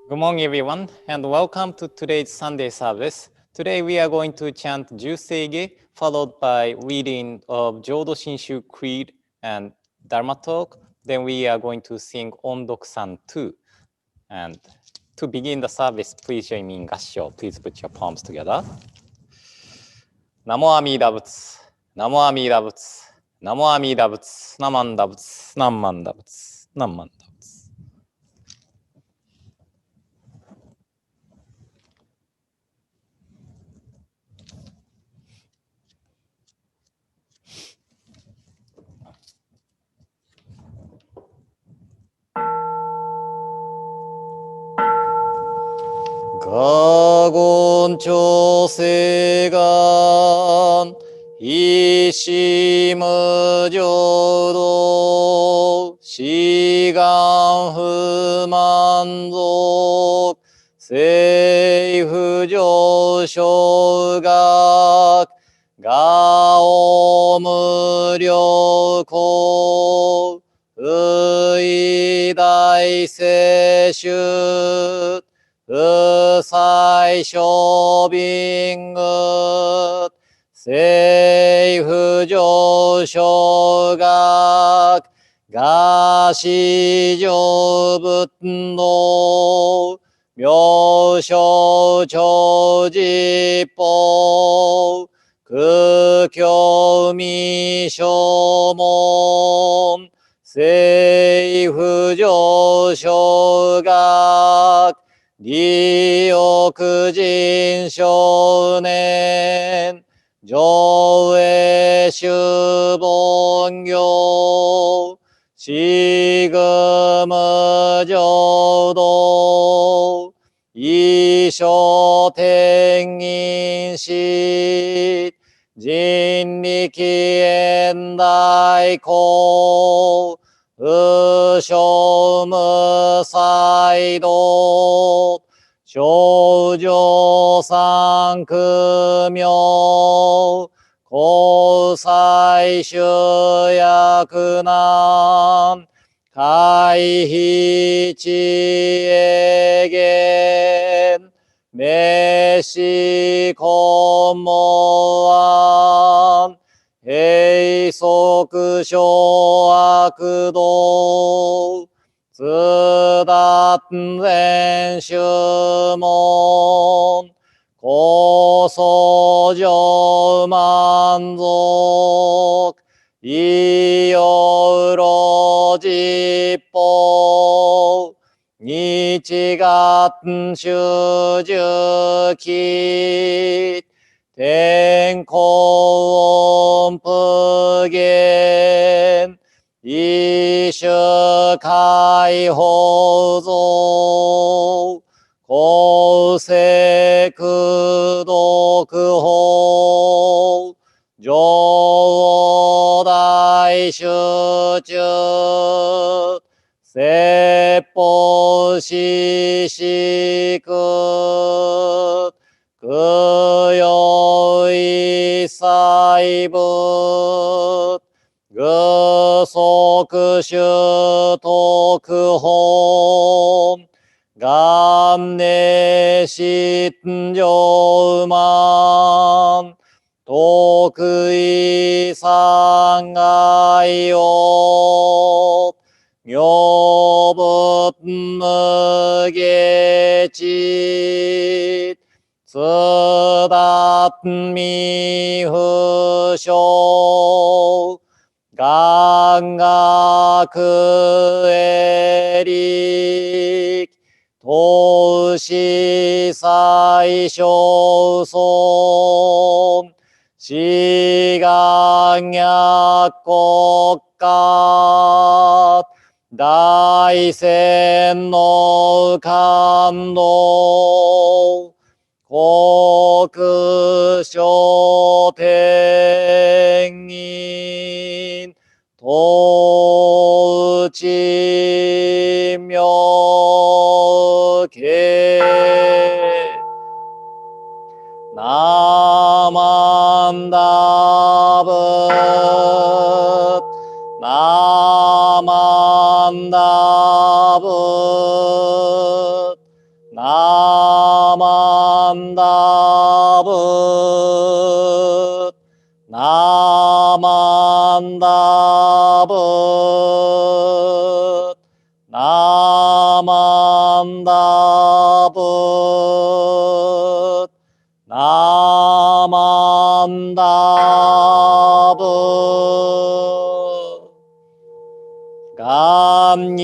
Good morning, everyone, and welcome to today's Sunday service. Today we are going to chant Juseige, followed by reading of Jodo Shinshu Creed and Dharma talk. Then we are going to sing Ondok-san 2. And to begin the service, please join me in Gassho. Please put your palms together. Namo Amida Butsu, Namo Amida Butsu, Namo Amida Butsu, Namanda Butsu, Namanda Butsu, Namanda Butsu. 我言調整願一子無浄土志願不満足政府上昇学我を無量公無意大聖主最小便具政府上昇学餓死上仏道妙正長実法空教未証門政府上昇学利欲人少年上映主凡行四愚無浄土一生天人師人力現代公無償無才道少女三苦妙交際主役難回避知恵言滅死根門案閉塞小悪道自達前修門高層上満足異様老実法日月修十期天候音符言一種解放像公正功徳法上大集中説法四宿供養一切仏具足種特本元年心上満得意三害を妙仏無下知津達未不詳願学営力投資最小尊志願逆国家大仙の感動国書天人統治妙慶ナマンダブナマンダブ Namandabut, Namandabut. 감니시끄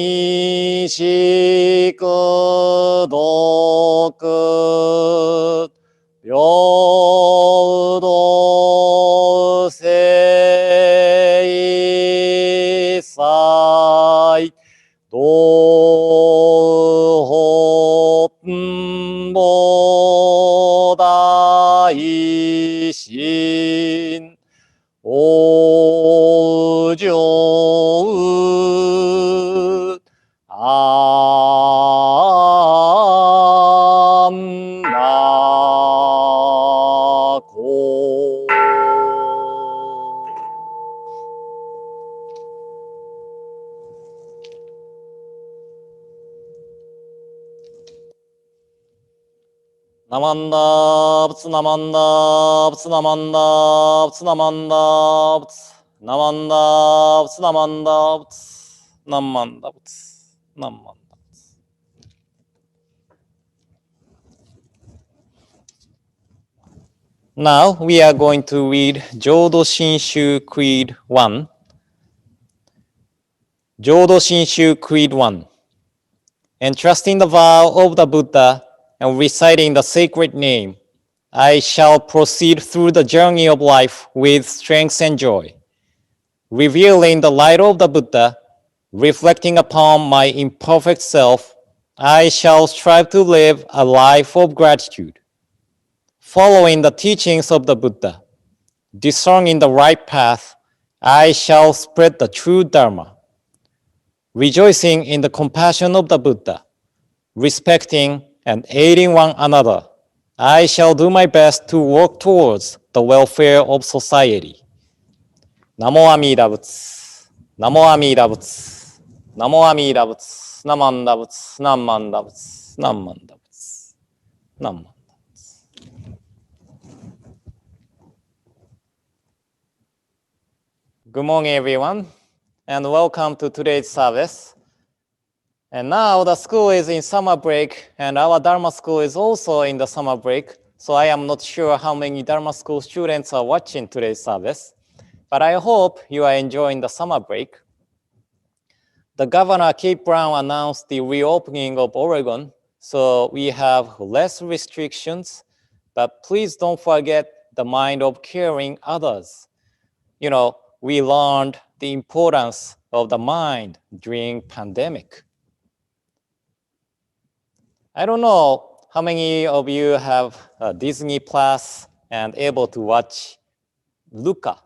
도끝 묘도 세이사이 도호보다 이신 오조은 암나고 나만답스 나만답스 나만답스 나만답스 나만답스 나만답스 나만답스 나만답스. Now we are going to read Jodo Shinshu Creed 1. Jodo Shinshu Creed 1. Entrusting the vow of the Buddha and reciting the sacred name, I shall proceed through the journey of life with strength and joy. Revealing the light of the Buddha, reflecting upon my imperfect self, I shall strive to live a life of gratitude. Following the teachings of the Buddha, discerning the right path, I shall spread the true Dharma. Rejoicing in the compassion of the Buddha, respecting and aiding one another, I shall do my best to work towards the welfare of society. Namo Amida Butsu, Namo Amida Butsu, Namo Amida Butsu, Namanda Butsu, Namanda Butsu, Namanda Butsu, Namanda Butsu. Good morning, everyone, and welcome to today's service. And now the school is in summer break, and our Dharma school is also in the summer break. So I am not sure how many Dharma school students are watching today's service, but I hope you are enjoying the summer break. The Governor Kate Brown announced the reopening of Oregon, so we have less restrictions, but please don't forget the mind of caring others. You know, we learned the importance of the mind during pandemic. I don't know how many of you have Disney Plus and able to watch Luca.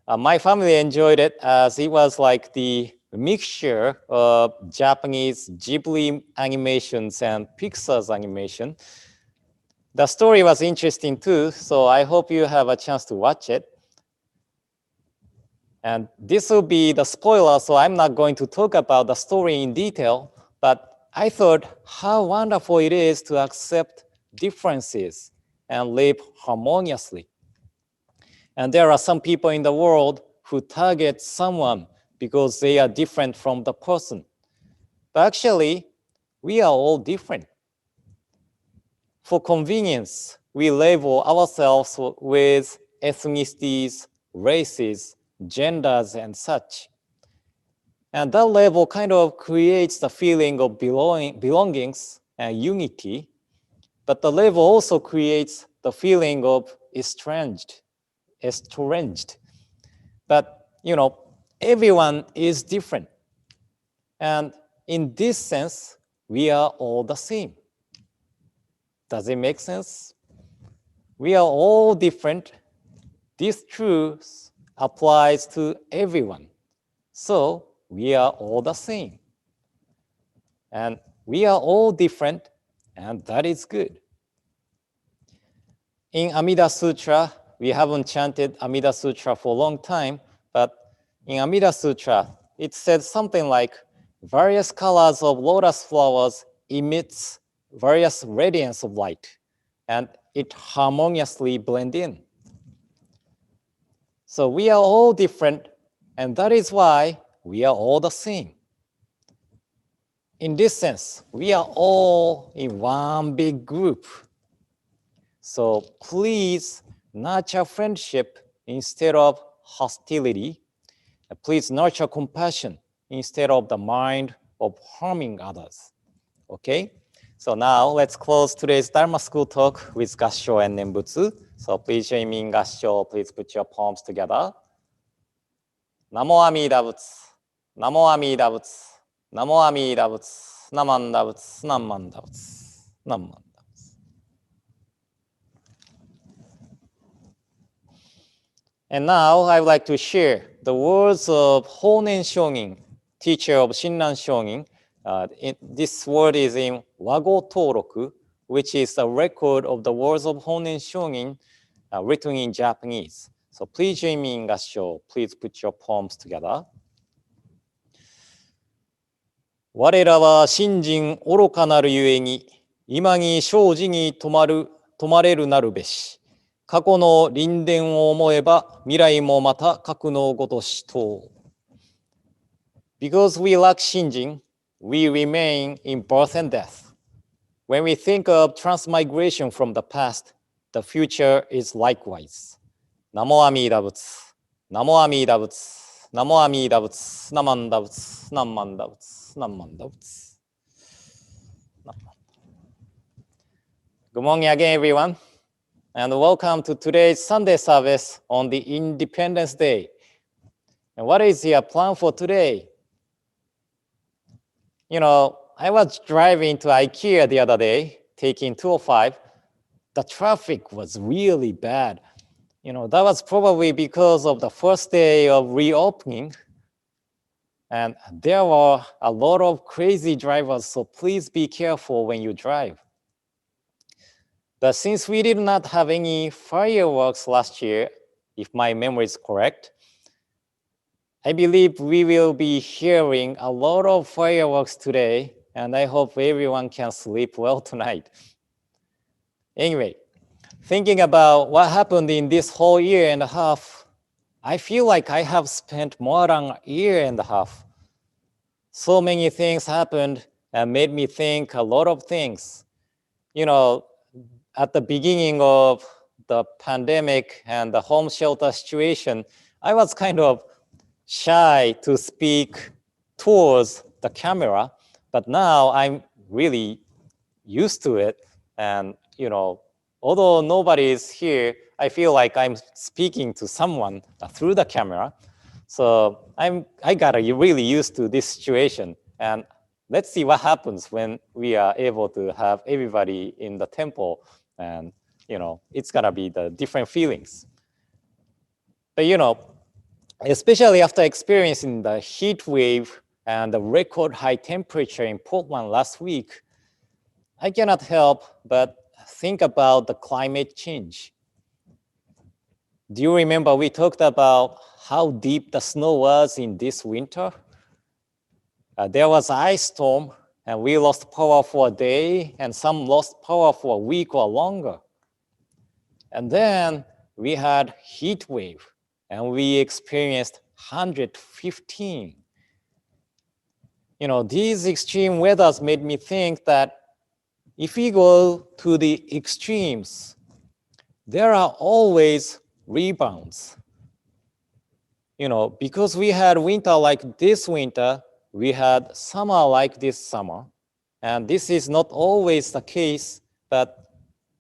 My family enjoyed it as it was like the mixture of Japanese Ghibli animations and Pixar's animation. The story was interesting too, so I hope you have a chance to watch it. And this will be the spoiler, so I'm not going to talk about the story in detail, but I thought how wonderful it is to accept differences and live harmoniously. And there are some people in the world who target someone because they are different from the person. But actually, we are all different. For convenience, we label ourselves with ethnicities, races, genders, and such. And that label kind of creates the feeling of belongings and unity, but the label also creates the feeling of estranged. But, you know, everyone is different. And in this sense, we are all the same. Does it make sense? We are all different. This truth applies to everyone. So we are all the same. And we are all different, and that is good. In Amida Sutra, we haven't chanted Amida Sutra for a long time, but in Amida Sutra, it said something like, various colors of lotus flowers emits various radiance of light, and it harmoniously blend in. So we are all different, and that is why we are all the same. in this sense, we are all in one big group. So please nurture friendship instead of hostility. Please nurture compassion instead of the mind of harming others. Okay? So now let's close today's Dharma School talk with Gassho and Nembutsu. So please join me in Gassho. Please put your palms together. Namo Amida Butsu. Namo Amida Butsu. Namo Amida Butsu. Namanda Butsu. Namanda Butsu. Namanda. And now I would like to share the words of Honen Shongin, teacher of Shinran Shongin. This word is in Wago Toroku, which is a record of the words of Honen Shongin written in Japanese. So please join me in Gassho. Please put your palms together. 我らは信心愚かなるゆえに、今に生じに止まれるなるべし。過去の輪廻を思えば、未来もまた格のごとしと。Because we lack shinjin, we remain in birth and death. When we think of transmigration from the past, the future is likewise. Namo Amida Butsu. Namo Amida Butsu. Namo Amida Butsu. Namanda Butsu. Namanda Butsu. Namanda Butsu. Good morning again, everyone. And welcome to today's Sunday service on the Independence Day. And what is your plan for today? You know, I was driving to IKEA the other day, taking 205. The traffic was really bad. You know, that was probably because of the first day of reopening. And there were a lot of crazy drivers, so please be careful when you drive. But since we did not have any fireworks last year, if my memory is correct, I believe we will be hearing a lot of fireworks today, and I hope everyone can sleep well tonight. Anyway, thinking about what happened in this whole year and a half, I feel like I have spent more than a year and a half. So many things happened and made me think a lot of things. You know, at the beginning of the pandemic and the home shelter situation, I was kind of shy to speak towards the camera, but now I'm really used to it. And, you know, although nobody is here, I feel like I'm speaking to someone through the camera. So I got really used to this situation. And let's see what happens when we are able to have everybody in the temple. And, you know, it's gonna be the different feelings. But, you know, especially after experiencing the heat wave and the record high temperature in Portland last week, I cannot help but think about the climate change. Do you remember we talked about how deep the snow was in this winter? There was an ice storm, and we lost power for a day, and some lost power for a week or longer. And then we had heat wave, and we experienced 115. You know, these extreme weathers made me think that if we go to the extremes, there are always rebounds. You know, because we had winter like this winter, we had summer like this summer. And this is not always the case, but,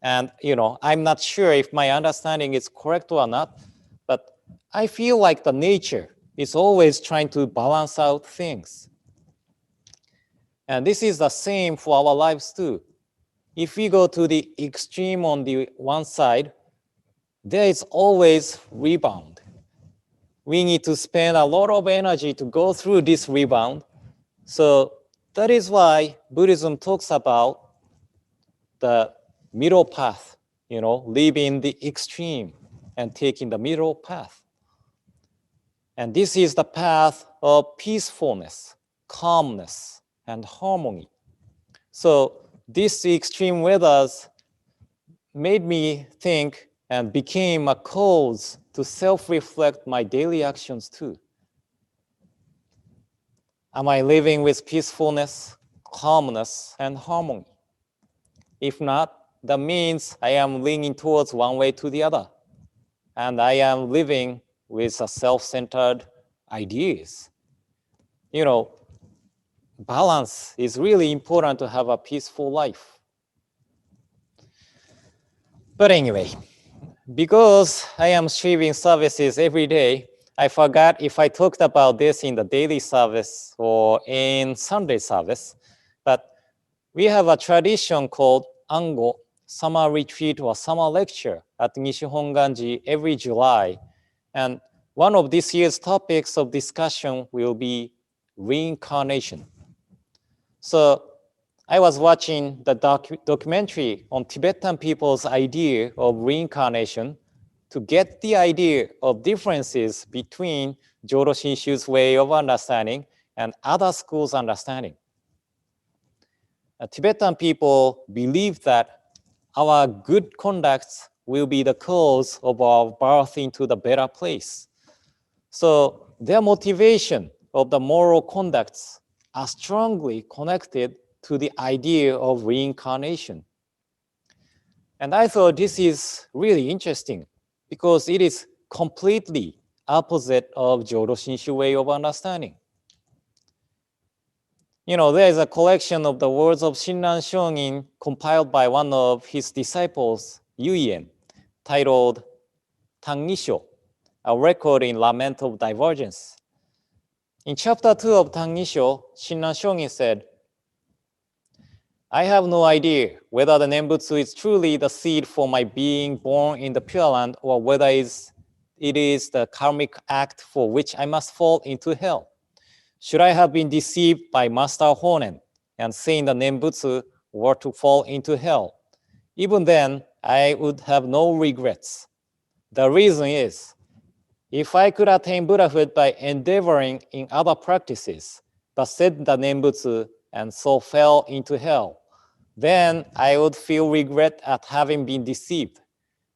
and you know, I'm not sure if my understanding is correct or not, but I feel like the nature is always trying to balance out things. And this is the same for our lives too. If we go to the extreme on the one side, there is always rebound. We need to spend a lot of energy to go through this rebound. So that is why Buddhism talks about the middle path, you know, leaving the extreme and taking the middle path. And this is the path of peacefulness, calmness, and harmony. So these extreme weathers made me think and became a cause to self-reflect my daily actions too. Am I living with peacefulness, calmness and harmony. If not, that means I am leaning towards one way to the other, and I am living with a self-centered ideas. Balance is really important to have a peaceful life. But anyway, because I am streaming services every day, I forgot if I talked about this in the daily service or in Sunday service. But we have a tradition called Ango, summer retreat or summer lecture at Nishi Hongwanji every July. And one of this year's topics of discussion will be reincarnation. So I was watching the documentary on Tibetan people's idea of reincarnation to get the idea of differences between Jodo Shinshu's way of understanding and other schools' understanding. Tibetan people believe that our good conducts will be the cause of our birth into the better place. So their motivation of the moral conducts are strongly connected to the idea of reincarnation. And I thought this is really interesting because it is completely opposite of Jodo Shinshu way of understanding. There is a collection of the words of Shinran Shonin compiled by one of his disciples, Yuyen, titled Tangnisho, a record in Lament of Divergence. In chapter 2 of Tangnisho, Shinran Shonin said, I have no idea whether the Nembutsu is truly the seed for my being born in the Pure Land or whether it is the karmic act for which I must fall into hell. Should I have been deceived by Master Honen and saying the Nembutsu were to fall into hell? Even then, I would have no regrets. The reason is, if I could attain Buddhahood by endeavoring in other practices, but said the Nembutsu and so fell into hell, then I would feel regret at having been deceived.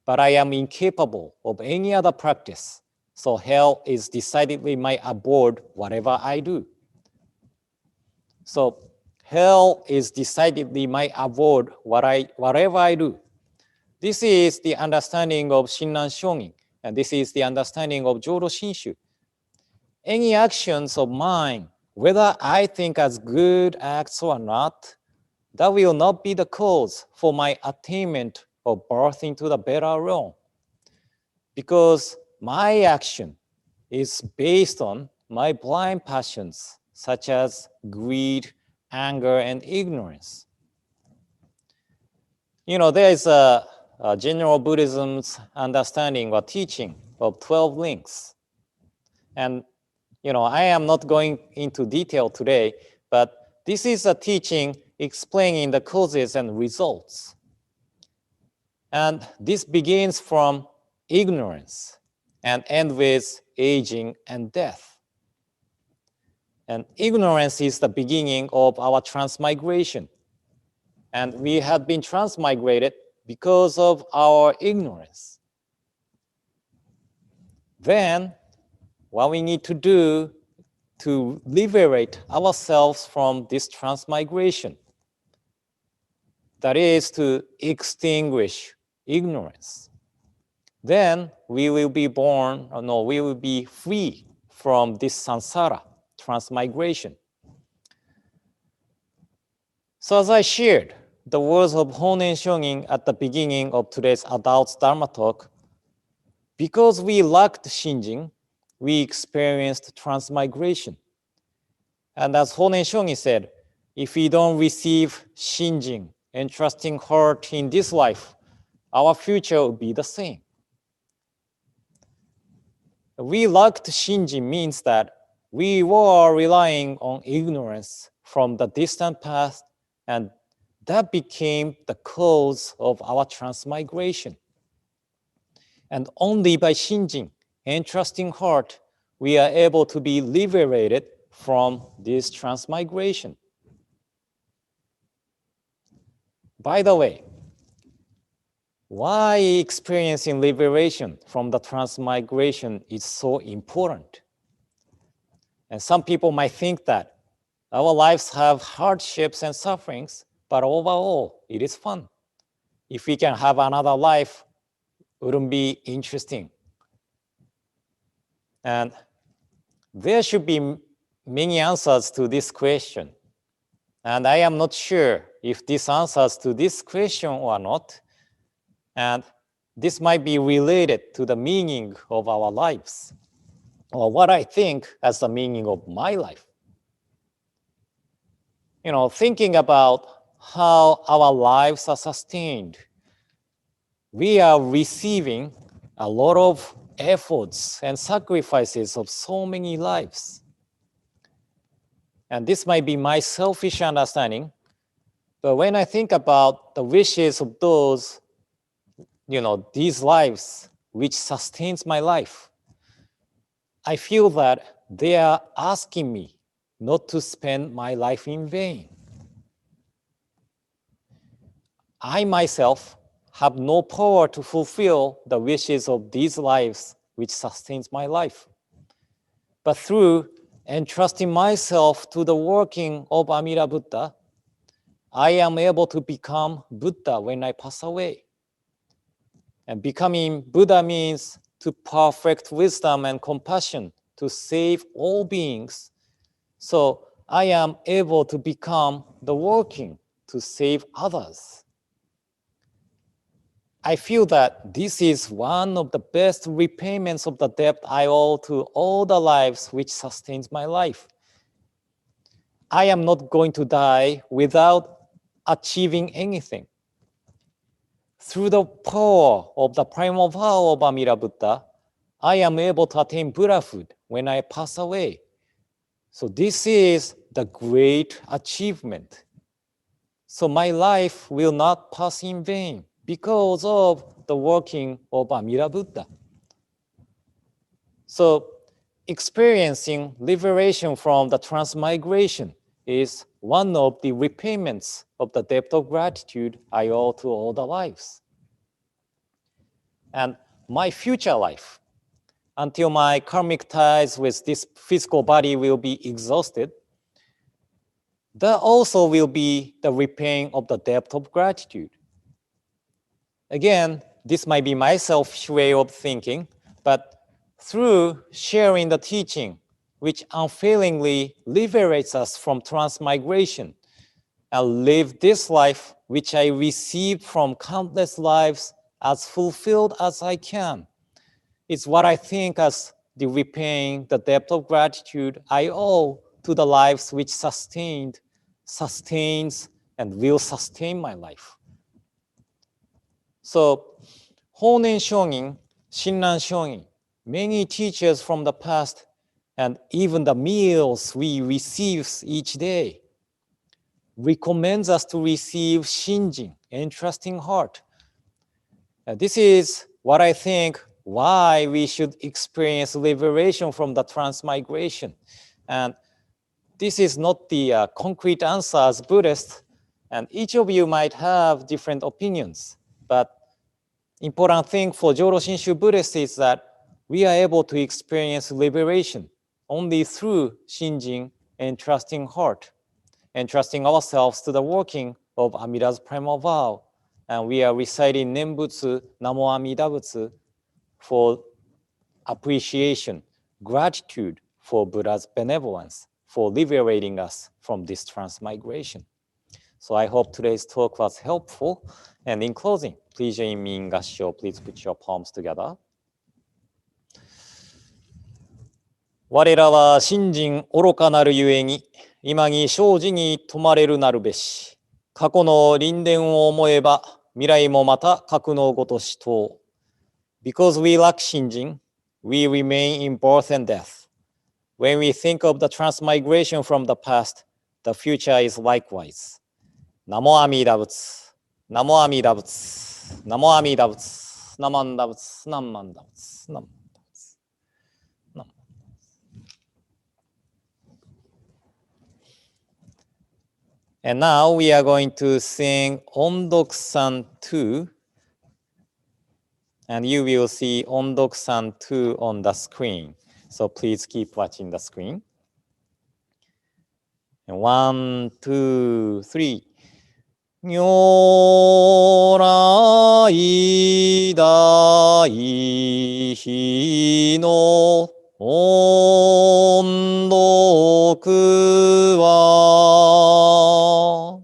But I am incapable of any other practice, so hell is decidedly my abode whatever I do. So hell is decidedly my abode whatever I do. This is the understanding of Shinran Shonin, and this is the understanding of Jodo Shinshu. Any actions of mine, whether I think as good acts or not, that will not be the cause for my attainment of birth into the better realm. Because my action is based on my blind passions, such as greed, anger, and ignorance. There is a general Buddhism's understanding or teaching of 12 links. And, I am not going into detail today, but this is a teaching explaining the causes and results. And this begins from ignorance and ends with aging and death. And ignorance is the beginning of our transmigration. And we have been transmigrated because of our ignorance. Then, what we need to do to liberate ourselves from this transmigration, that is to extinguish ignorance. Then we will be we will be free from this samsara, transmigration. So as I shared the words of Honen Shonin at the beginning of today's adult Dharma talk, because we lacked shinjin, we experienced transmigration. And as Honen Shonin said, if we don't receive shinjin and trusting heart in this life, our future will be the same. We lacked shinjin means that we were relying on ignorance from the distant past, and that became the cause of our transmigration. And only by shinjin and trusting heart, we are able to be liberated from this transmigration. By the way, why experiencing liberation from the transmigration is so important? And some people might think that Our lives have hardships and sufferings, but overall, it is fun. If we can have another life, wouldn't be interesting. And there should be many answers to this question. And I am not sure if this answers to this question or not. And this might be related to the meaning of our lives, or what I think as the meaning of my life. Thinking about how our lives are sustained, we are receiving a lot of efforts and sacrifices of so many lives. And this might be my selfish understanding, but when I think about the wishes of those, these lives which sustains my life, I feel that they are asking me not to spend my life in vain. I myself have no power to fulfill the wishes of these lives which sustains my life. But through entrusting myself to the working of Amida Buddha, I am able to become Buddha when I pass away. And becoming Buddha means to perfect wisdom and compassion to save all beings. So I am able to become the working to save others. I feel that this is one of the best repayments of the debt I owe to all the lives which sustains my life. I am not going to die without achieving anything. Through the power of the primal vow of Amida Buddha, I am able to attain Buddhahood when I pass away. So this is the great achievement. So my life will not pass in vain because of the working of Amida Buddha. So experiencing liberation from the transmigration is one of the repayments of the debt of gratitude I owe to all the lives. And my future life, until my karmic ties with this physical body will be exhausted, that also will be the repaying of the debt of gratitude. Again, this might be my selfish way of thinking, but through sharing the teaching, which unfailingly liberates us from transmigration, and live this life which I received from countless lives as fulfilled as I can. It's what I think as the repaying the debt of gratitude I owe to the lives which sustains, and will sustain my life. So, Honen Shonin, Shinran Shonin, many teachers from the past, and even the meals we receive each day, recommends us to receive Shinjin, entrusting heart. This is what I think why we should experience liberation from the transmigration. And this is not the concrete answer as Buddhist, and each of you might have different opinions. But important thing for Jodo Shinshu Buddhist is that we are able to experience liberation only through Shinjin and trusting heart, and trusting ourselves to the working of Amida's primal vow. And we are reciting Nembutsu, Namo Amida Butsu for appreciation, gratitude for Buddha's benevolence, for liberating us from this transmigration. So I hope today's talk was helpful. And in closing, please join me in Gassho. Please put your palms together. 我らは信心愚かなるゆえに、今に生じに止まれるなるべし。過去の輪廻を思えば、未来もまた格のごとしと。Because we lack Shinjin, we remain in birth and death. When we think of the transmigration from the past, the future is likewise. ナモアミダ仏、ナモアミダ仏、ナモアミダ仏、ナマンダ仏、ナンマンダ仏、ナンマンダ仏。And now we are going to sing Ondok-san 2. And you will see Ondok-san 2 on the screen. So please keep watching the screen. And 1, 2, 3. 如来大悲の音読は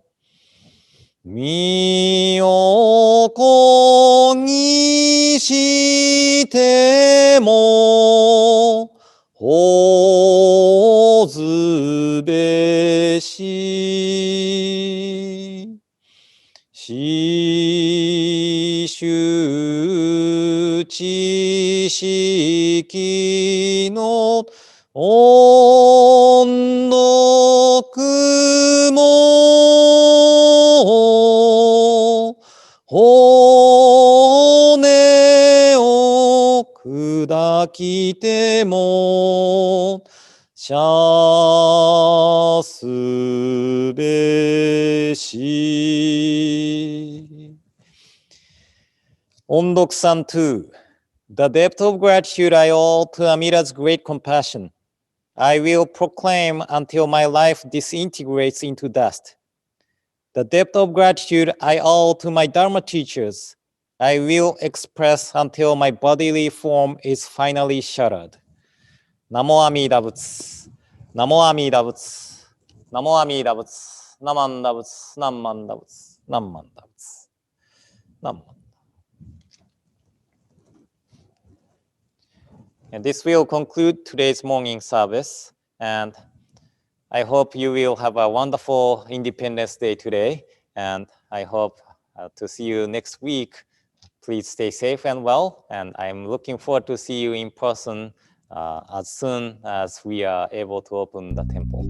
身を粉にしてもほずべし死守知識の音読も骨を砕きてもシャスべし。音読3 2. The depth of gratitude I owe to Amita's great compassion. I will proclaim until my life disintegrates into dust. The depth of gratitude I owe to my Dharma teachers. I will express until my bodily form is finally shattered. ナモアミダ仏。ナモアミダ仏。ナモアミダ仏。ナマンダ仏。ナンマンダ仏。ナンマンダ仏。ナンマン。And this will conclude today's morning service. And I hope you will have a wonderful Independence Day today. And I hope to see you next week. Please stay safe and well. And I'm looking forward to see you in person as soon as we are able to open the temple.